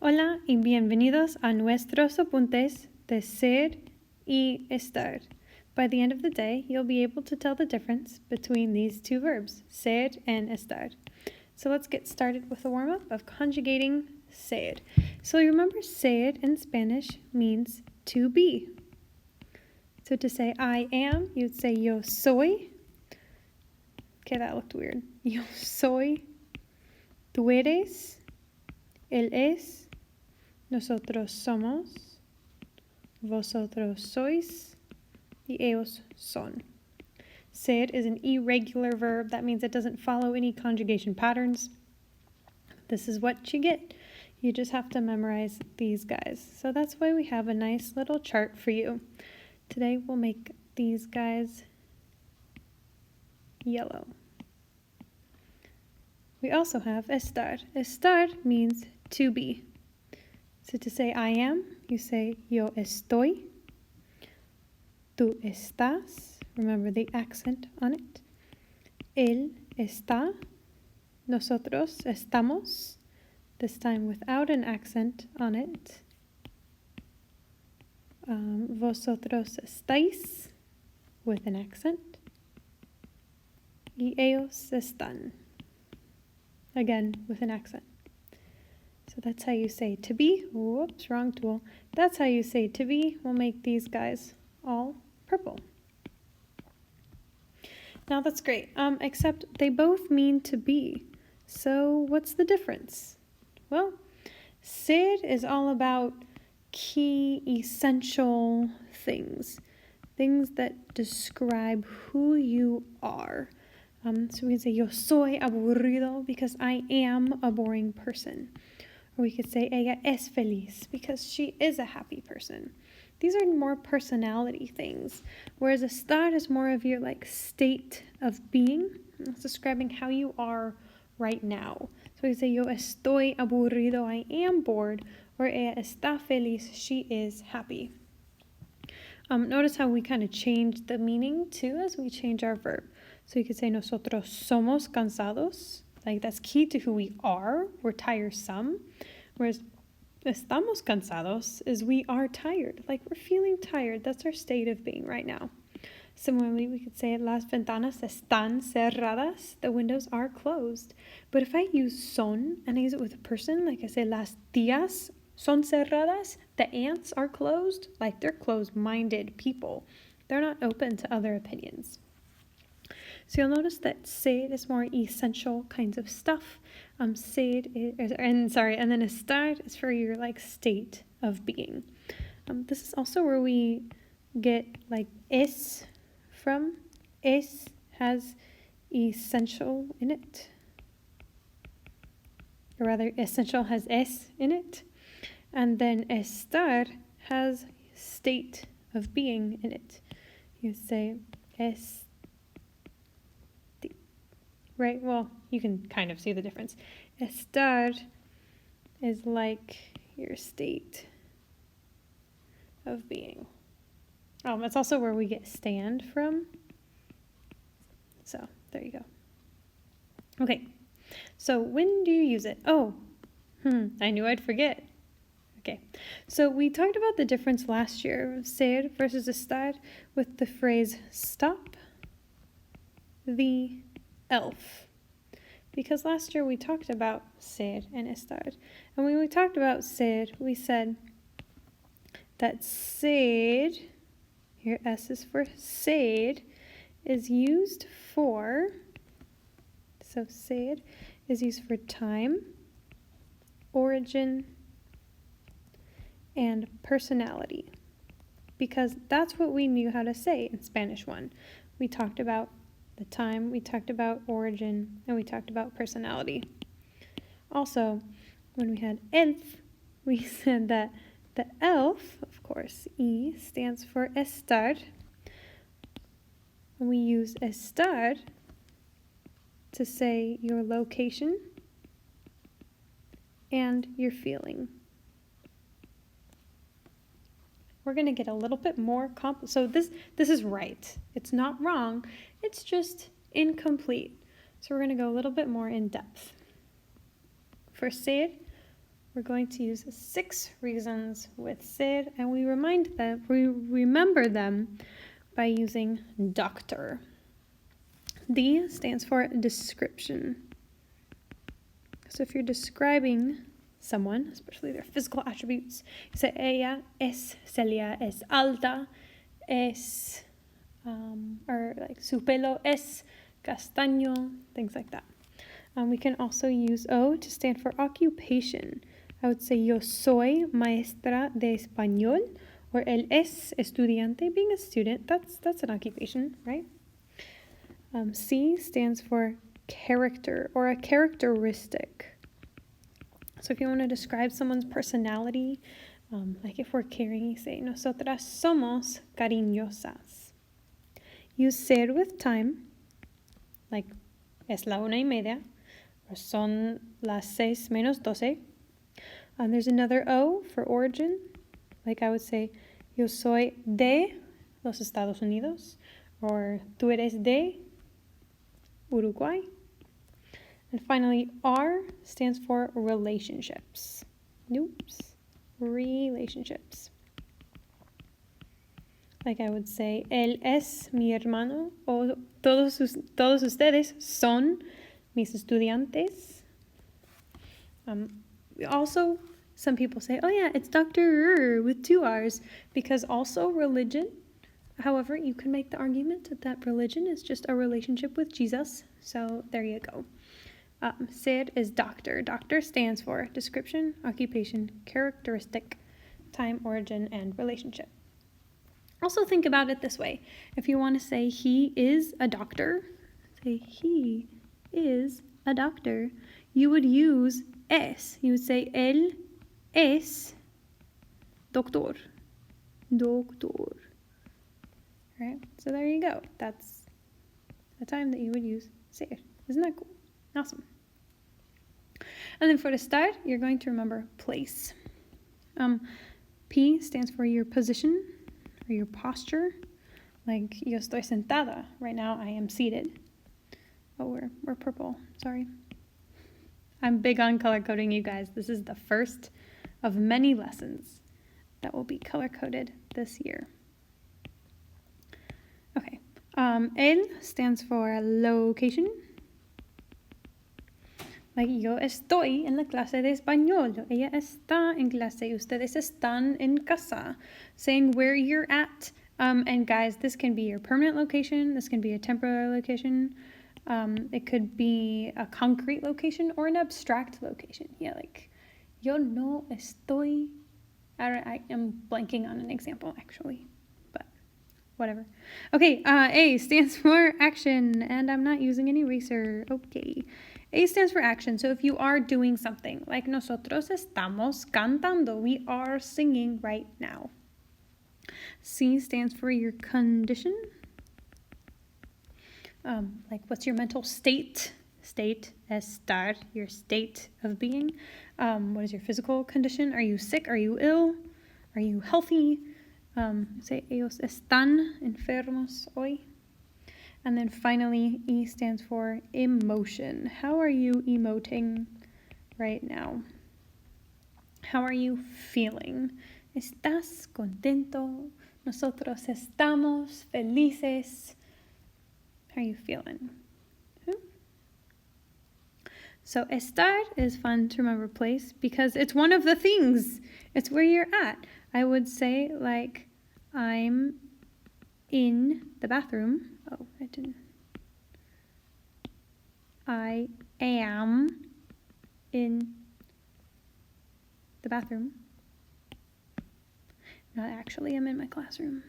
Hola y bienvenidos a nuestros apuntes de ser y estar. By the end of the day, you'll be able to tell the difference between these two verbs, ser and estar. So let's get started with a warm-up of conjugating ser. So you remember ser in Spanish means to be. So to say I am, you'd say yo soy. Okay, that looked weird. Yo soy. Tú eres. Él es. Nosotros somos. Vosotros sois. Y ellos son. Ser is an irregular verb. That means it doesn't follow any conjugation patterns. This is what you get. You just have to memorize these guys. So that's why we have a nice little chart for you. Today we'll make these guys yellow. We also have estar. Estar means to be. So to say I am, you say yo estoy. Tú estás. Remember the accent on it. Él está. Nosotros estamos. This time without an accent on it. Vosotros estáis with an accent. Y ellos están. Again, with an accent. So that's how you say to be. Whoops, wrong tool. That's how you say to be. We'll make these guys all purple. Now that's great, except they both mean to be. So what's the difference? Well, ser is all about key, essential things. Things that describe who you are. So we can say, yo soy aburrido because I am a boring person. Or we could say, ella es feliz because she is a happy person. These are more personality things, whereas estar is more of your state of being. It's describing how you are right now. So we say, yo estoy aburrido, I am bored, or ella está feliz, she is happy. Notice how we kind of change the meaning too as we change our verb. So you could say, nosotros somos cansados. That's key to who we are. We're tiresome. Whereas estamos cansados is we are tired. We're feeling tired. That's our state of being right now. Similarly, we could say las ventanas están cerradas. The windows are closed. But if I use son and I use it with a person, like I say las tías son cerradas, the aunts are closed. They're closed-minded people. They're not open to other opinions. So you'll notice that ser is more essential kinds of stuff. And then estar is for your state of being. This is also where we get es from. Es has essential in it. Or rather, essential has es in it. And then estar has state of being in it. You say es. Right? Well, you can kind of see the difference. Estar is like your state of being. It's also where we get stand from. So, there you go. Okay, so when do you use it? I knew I'd forget. Okay, so we talked about the difference last year of ser versus estar with the phrase stop the elf. Because last year we talked about ser and estar. And when we talked about ser, we said that ser, here S is for ser, is used for, so ser is used for time, origin, and personality. Because that's what we knew how to say in Spanish 1. We talked about the time, we talked about origin, and we talked about personality. Also, when we had elf, we said that the elf, of course, E stands for estar. And we use estar to say your location and your feeling. We're going to get a little bit more so this is right. It's not wrong. It's just incomplete. So we're going to go a little bit more in depth. For ser, we're going to use 6 reasons with ser, and we remember them by using doctor. D stands for description. So if you're describing someone, especially their physical attributes, you say ella es Celia, es alta, es, or like su pelo es castaño, things like that. We can also use O to stand for occupation. I would say yo soy maestra de español, or él es estudiante. Being a student, that's an occupation, right? C stands for character or a characteristic. So if you want to describe someone's personality, like if we're caring, you say nosotras somos cariñosas. Use ser with time, like es la 1:30, or son las 6:12. There's another O for origin, like I would say yo soy de los Estados Unidos, or tú eres de Uruguay. And finally, R stands for relationships. Relationships. Like I would say, él es mi hermano, o todos ustedes son mis estudiantes. Also, some people say, oh yeah, it's Dr. with 2 R's, because also religion. However, you can make the argument that religion is just a relationship with Jesus. So there you go. Ser is doctor. Doctor stands for description, occupation, characteristic, time, origin, and relationship. Also think about it this way. If you want to say he is a doctor, say he is a doctor, you would use es. You would say él es doctor. Doctor. Right? So there you go. That's the time that you would use ser. Isn't that cool? Awesome. And then for the start, you're going to remember place. P stands for your position or your posture. Like yo estoy sentada. Right now I am seated. Oh, we're purple. Sorry. I'm big on color coding, you guys. This is the first of many lessons that will be color coded this year. Okay. El stands for location. Like yo estoy en la clase de español. Ella está en clase. Ustedes están en casa. Saying where you're at. And guys, this can be your permanent location. This can be a temporary location. It could be a concrete location or an abstract location. Yeah, like yo no estoy. I am blanking on an example actually, but whatever. Okay, A stands for action, and I'm not using an eraser. Okay. A stands for action. So if you are doing something, like nosotros estamos cantando, we are singing right now. C stands for your condition. Like what's your mental state? State, estar, your state of being. What is your physical condition? Are you sick? Are you ill? Are you healthy? Say ellos están enfermos hoy. And then finally, E stands for emotion. How are you emoting right now? How are you feeling? ¿Estás contento? Nosotros estamos felices. How are you feeling? So estar is fun to remember place because it's one of the things. It's where you're at. I would say like I'm in the bathroom. Oh, I didn't. I am in the bathroom. Not actually, I'm in my classroom.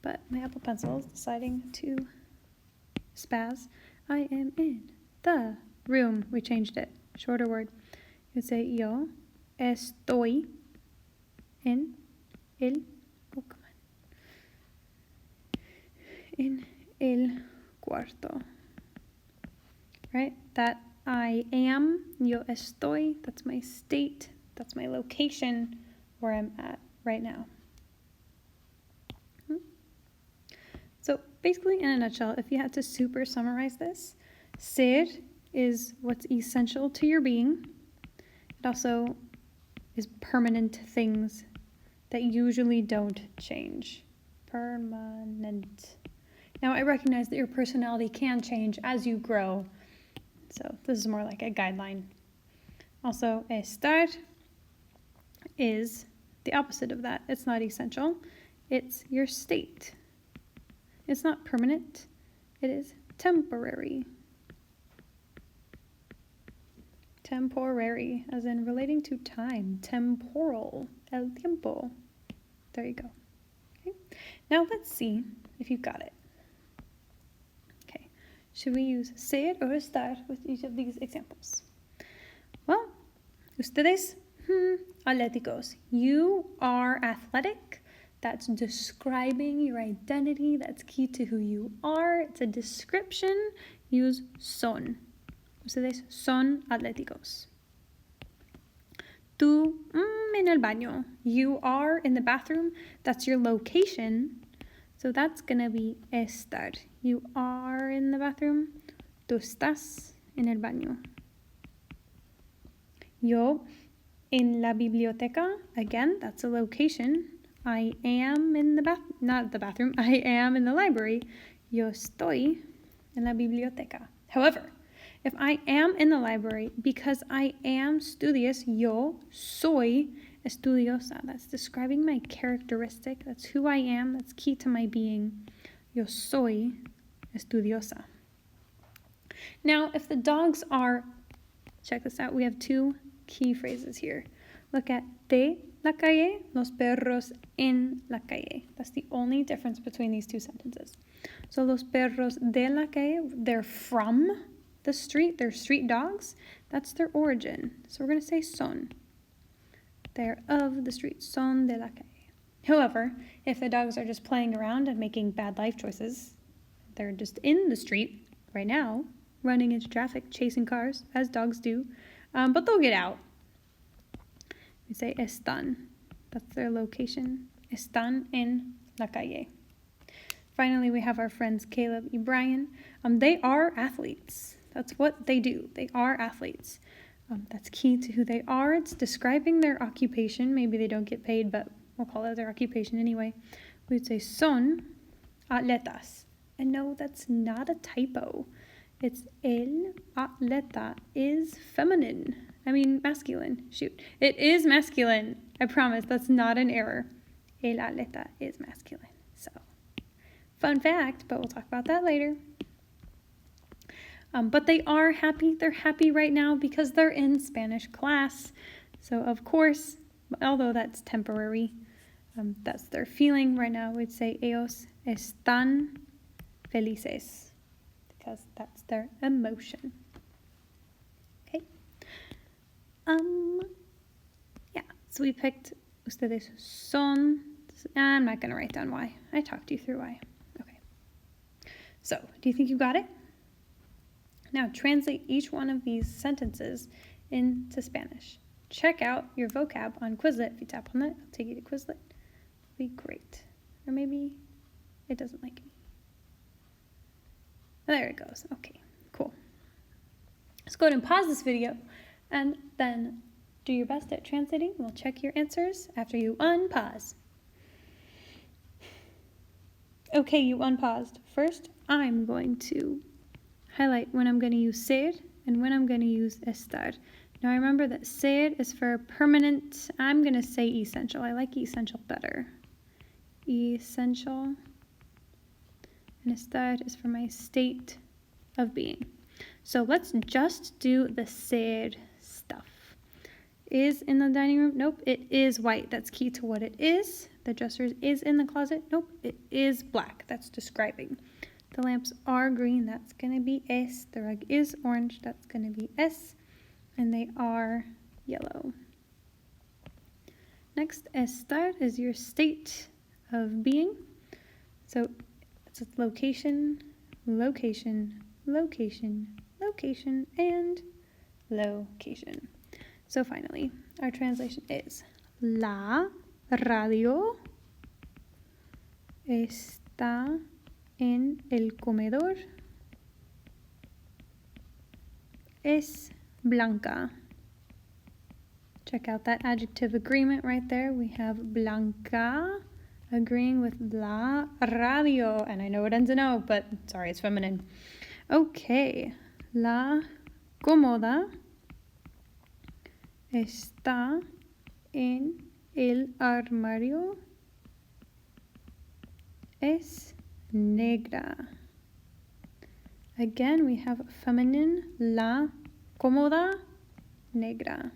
But my Apple Pencil is deciding to spaz. I am in the room. We changed it. Shorter word. You would say yo estoy en el. Oh, come on. In el cuarto. Right? That I am, yo estoy, that's my state, that's my location where I'm at right now. So basically, in a nutshell, if you had to super summarize this, ser is what's essential to your being. It also is permanent things that usually don't change. Permanent. Now, I recognize that your personality can change as you grow, so this is more like a guideline. Also, estar is the opposite of that. It's not essential. It's your state. It's not permanent. It is temporary. Temporary, as in relating to time. Temporal. El tiempo. There you go. Okay. Now let's see if you've got it. Okay. Should we use ser or estar with each of these examples? Well, ustedes, atléticos. You are athletic. That's describing your identity. That's key to who you are. It's a description. Use son. Ustedes son atléticos. Tú en el baño. You are in the bathroom. That's your location. So that's going to be estar. You are in the bathroom. Tú estás en el baño. Yo en la biblioteca. Again, that's a location. I am in the not the bathroom. I am in the library. Yo estoy en la biblioteca. However, if I am in the library because I am studious, yo soy estudiosa. That's describing my characteristic. That's who I am. That's key to my being. Yo soy estudiosa. Now, if the dogs are, check this out, we have two key phrases here. Look at de la calle, los perros en la calle. That's the only difference between these two sentences. So los perros de la calle, they're from the street, they're street dogs. That's their origin. So we're going to say son. They're of the street, son de la calle. However, if the dogs are just playing around and making bad life choices, they're just in the street right now, running into traffic, chasing cars, as dogs do, but they'll get out. We say están. That's their location. Están en la calle. Finally, we have our friends Caleb and Brian. They are athletes. That's what they do. They are athletes. That's key to who they are. It's describing their occupation. Maybe they don't get paid, but we'll call it their occupation anyway. We'd say son atletas. And no, that's not a typo. It's el atleta is feminine. I mean masculine. Shoot. It is masculine. I promise. That's not an error. El atleta is masculine. So, fun fact, but we'll talk about that later. But they are happy. They're happy right now because they're in Spanish class. So, of course, although that's temporary, that's their feeling right now. We'd say ellos están felices because that's their emotion. Okay. Yeah, so we picked ustedes son. I'm not going to write down why. I talked you through why. Okay. So, do you think you got it? Now, translate each one of these sentences into Spanish. Check out your vocab on Quizlet. If you tap on it, I'll take you to Quizlet. It'll be great. Or maybe it doesn't like me. There it goes. Okay, cool. Let's go ahead and pause this video and then do your best at translating. We'll check your answers after you unpause. Okay, you unpaused. First, I'm going to highlight when I'm going to use ser and when I'm going to use estar. Now remember that ser is for permanent. I'm going to say essential. I like essential better. Essential. And estar is for my state of being. So let's just do the ser stuff. Is in the dining room? Nope, it is white. That's key to what it is. The dresser is in the closet? Nope, it is black. That's describing. The lamps are green. That's going to be es. The rug is orange. That's going to be es. And they are yellow. Next, estar is your state of being. So it's a location, location, location, location, and location. So finally, our translation is la radio está en el comedor. Es blanca. Check out that adjective agreement right there. We have Blanca agreeing with la radio. And I know it ends in O, but sorry, it's feminine. Okay. La cómoda está en el armario. Es negra. Again, we have feminine, la cómoda, negra.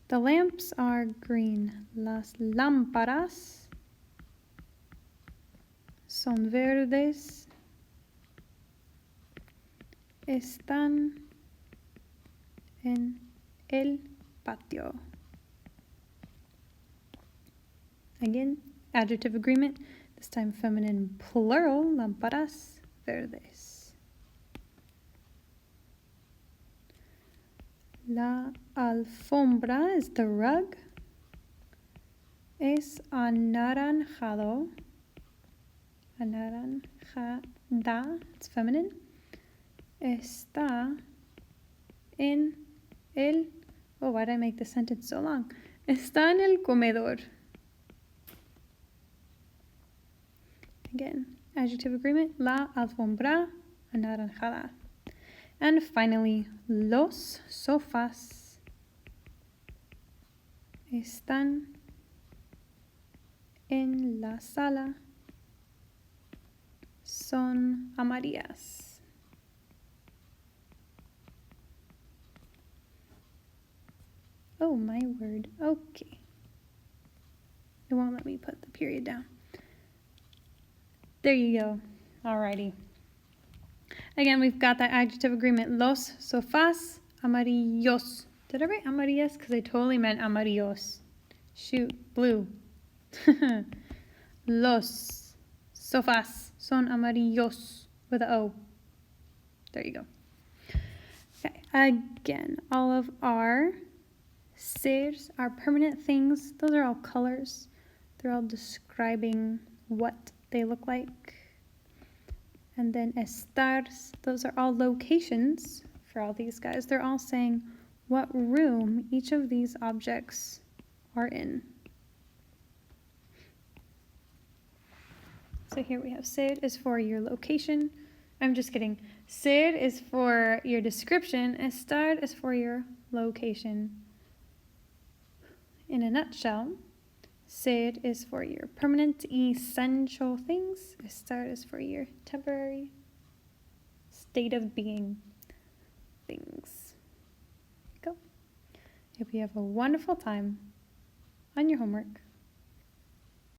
The lamps are green. Las lámparas son verdes. Están en el patio. Again, adjective agreement. This time feminine plural, lámparas verdes. La alfombra is the rug. Es anaranjado. Anaranjada, it's feminine. Está en el, oh, why did I make the sentence so long? Está en el comedor. Again, adjective agreement, la alfombra anaranjada. And finally, los sofás están en la sala. Son amarillas. Oh, my word. Okay. It won't let me put the period down. There you go. Alrighty. Again, we've got that adjective agreement. Los sofás amarillos. Did I write amarillas? Because I totally meant amarillos. Shoot, blue. Los sofás son amarillos with an O. There you go. Okay, again, all of our seres are permanent things. Those are all colors. They're all describing what they look like. And then estars, those are all locations for all these guys. They're all saying what room each of these objects are in. So here we have ser is for your location. I'm just kidding. Ser is for your description. Estar is for your location. In a nutshell, ser is for your permanent, essential things. Estar is for your temporary state of being things. Go. Hope you have a wonderful time on your homework.